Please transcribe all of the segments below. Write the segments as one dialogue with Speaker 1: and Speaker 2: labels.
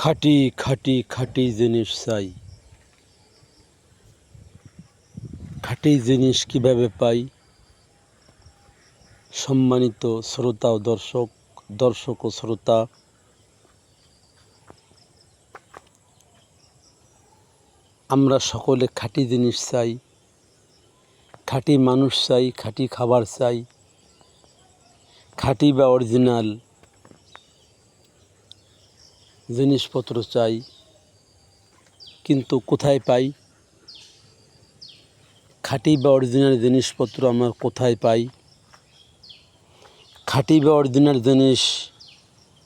Speaker 1: খাঁটি খাঁটি খাঁটি জিনিস চাই। খাঁটি জিনিস কিভাবে পাই? সম্মানিত শ্রোতা ও দর্শক ও শ্রোতা, আমরা সকলে খাঁটি জিনিস চাই, খাঁটি মানুষ চাই, খাঁটি খাবার চাই, খাঁটি বা অরিজিনাল জিনিসপত্র চাই। কিন্তু কোথায় পাই? খাঁটি বা অরিজিনাল জিনিসপত্র আমরা কোথায় পাই? খাঁটি বা অরিজিনাল জিনিস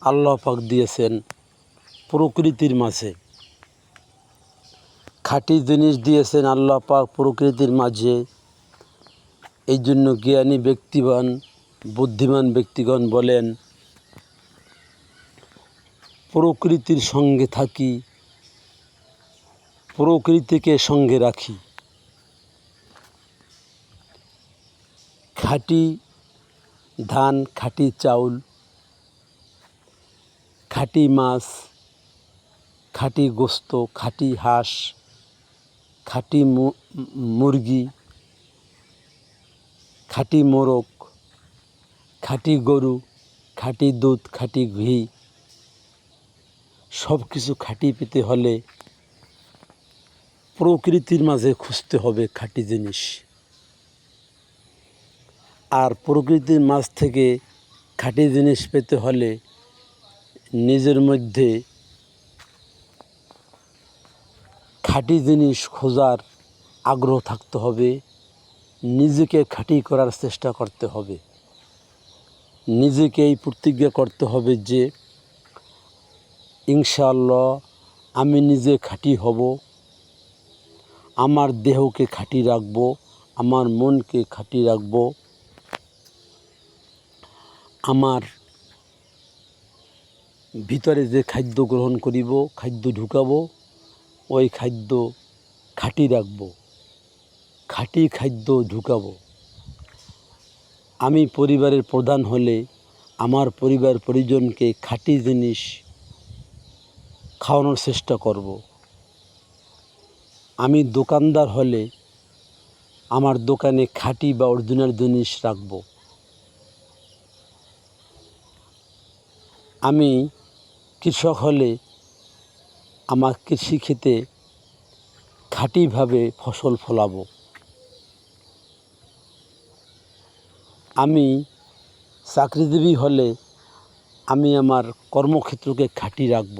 Speaker 1: আল্লাহ পাক দিয়েছেন প্রকৃতির মাঝে। খাঁটি জিনিস দিয়েছেন আল্লাহ পাক প্রকৃতির মাঝে। এই জন্য জ্ঞানী ব্যক্তিগণ, বুদ্ধিমান ব্যক্তিগণ বলেন, প্রকৃতির সঙ্গে থাকি, প্রকৃতিকে সঙ্গে রাখি। খাঁটি ধান, খাঁটি চাউল, খাঁটি মাছ, খাঁটি গোস্ত, খাঁটি হাঁস, খাঁটি মুরগি, খাঁটি মোরগ, খাঁটি গরু, খাঁটি দুধ, খাঁটি ঘি, সব কিছু খাঁটি পেতে হলে প্রকৃতির মাঝে খুঁজতে হবে খাঁটি জিনিস। আর প্রকৃতির মাঝ থেকে খাঁটি জিনিস পেতে হলে নিজের মধ্যে খাঁটি জিনিস খোঁজার আগ্রহ থাকতে হবে, নিজেকে খাঁটি করার চেষ্টা করতে হবে। নিজেকেই প্রতিজ্ঞা করতে হবে যে ইনশাআল্লাহ আমি নিজে খাঁটি হব, আমার দেহকে খাঁটি রাখব, আমার মনকে খাঁটি রাখব, আমার ভিতরে যে খাদ্য গ্রহণ করিব, খাদ্য ঢুকাবো, ওই খাদ্য খাঁটি রাখব, খাঁটি খাদ্য ঢুকাবো। আমি পরিবারের প্রধান হলে আমার পরিবার পরিজনকে খাঁটি জিনিস খাওয়ানোর চেষ্টা করব। আমি দোকানদার হলে আমার দোকানে খাঁটি বা অরিজিনাল জিনিস রাখব। আমি কৃষক হলে আমার কৃষিক্ষেতে খাঁটিভাবে ফসল ফলাবো। আমি চাকরিজীবী হলে আমি আমার কর্মক্ষেত্রকে খাঁটি রাখব।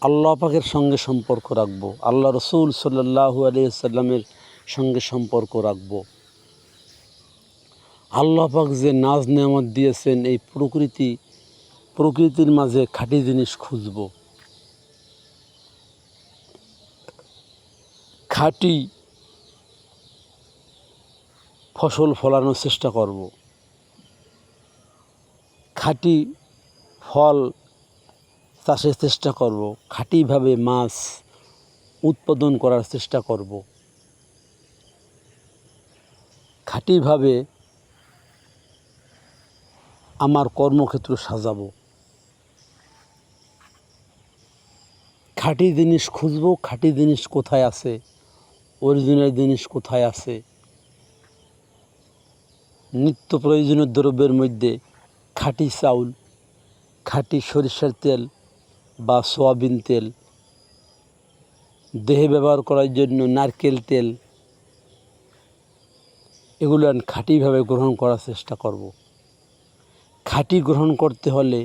Speaker 1: আল্লাহ পাকের সঙ্গে সম্পর্ক রাখব, আল্লাহ রসুল সাল্লাল্লাহু আলাইহি ওয়াসাল্লামের সঙ্গে সম্পর্ক রাখব। আল্লাহ পাক যে নাজ নেয়ামত দিয়েছেন, এই প্রকৃতির মাঝে খাঁটি জিনিস খুঁজব। খাঁটি ফসল ফলানোর চেষ্টা করব, খাঁটি ফল চাষের চেষ্টা করব, খাঁটিভাবে মাছ উৎপাদন করার চেষ্টা করব, খাঁটিভাবে আমার কর্মক্ষেত্র সাজাবো। খাঁটি জিনিস খুঁজব, খাঁটি জিনিস কোথায় আছে, অরিজিনাল জিনিস কোথায় আছে। নিত্য প্রয়োজনীয় দ্রব্যের মধ্যে খাঁটি চাউল, খাঁটি সরিষার তেল বা সয়াবিন তেল, দেহে ব্যবহার করার জন্য নারকেল তেল, এগুলো খাঁটিভাবে গ্রহণ করার চেষ্টা করব। খাঁটি গ্রহণ করতে হলে,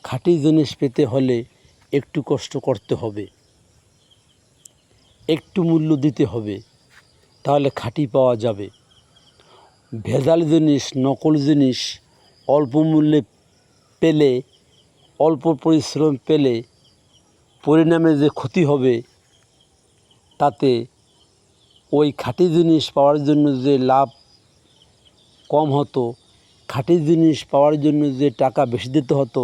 Speaker 1: খাঁটি জিনিস পেতে হলে একটু কষ্ট করতে হবে, একটু মূল্য দিতে হবে, তাহলে খাঁটি পাওয়া যাবে। ভেজাল জিনিস, নকল জিনিস অল্প মূল্যে পেলে, অল্প পরিশ্রম পেলে পরিণামে যে ক্ষতি হবে, তাতে ওই খাঁটি জিনিস পাওয়ার জন্য যে লাভ কম হতো, খাঁটি জিনিস পাওয়ার জন্য যে টাকা বেশি দিতে হতো,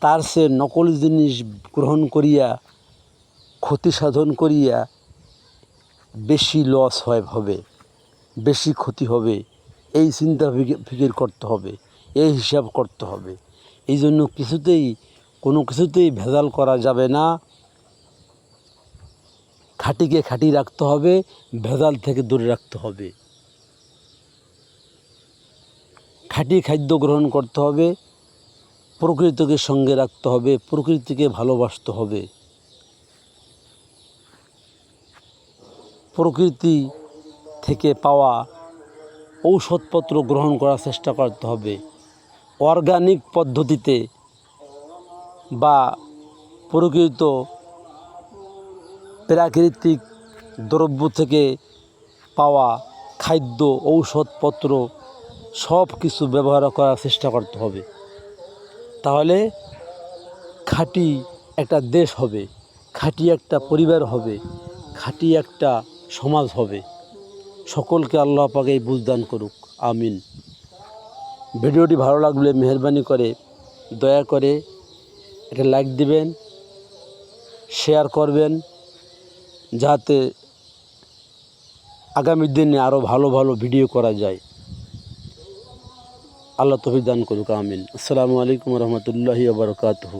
Speaker 1: তার সে নকল জিনিস গ্রহণ করিয়া, ক্ষতি সাধন করিয়া বেশি লস হবে, বেশি ক্ষতি হবে। এই চিন্তা ফিকির করতে হবে, এই হিসাব করতে হবে। এই জন্য কোনো কিছুতেই ভেজাল করা যাবে না। খাঁটিকে খাঁটি রাখতে হবে, ভেজাল থেকে দূরে রাখতে হবে। খাঁটি খাদ্য গ্রহণ করতে হবে, প্রকৃতিকে সঙ্গে রাখতে হবে, প্রকৃতিকে ভালোবাসতে হবে। প্রকৃতি থেকে পাওয়া ঔষধপত্র গ্রহণ করার চেষ্টা করতে হবে। অর্গানিক পদ্ধতিতে বা প্রকৃত প্রাকৃতিক দ্রব্য থেকে পাওয়া খাদ্য, ঔষধপত্র সব কিছু ব্যবহার করার চেষ্টা করতে হবে। তাহলে খাঁটি একটা দেশ হবে, খাঁটি একটা পরিবার হবে, খাঁটি একটা সমাজ হবে। সকলকে আল্লাহ পাক এই বুঝদান করুক, আমিন। ভিডিওটি ভালো লাগলে মেহেরবানি করে দয়া করে একটা লাইক দিবেন, শেয়ার করবেন, যাতে আগামী দিনে আরও ভালো ভালো ভিডিও করা যায়। আল্লাহ তৌফিক দান করুক, আমিন। আসসালামু আলাইকুম রহমতুল্লাহি ওয়া বারাকাতুহু।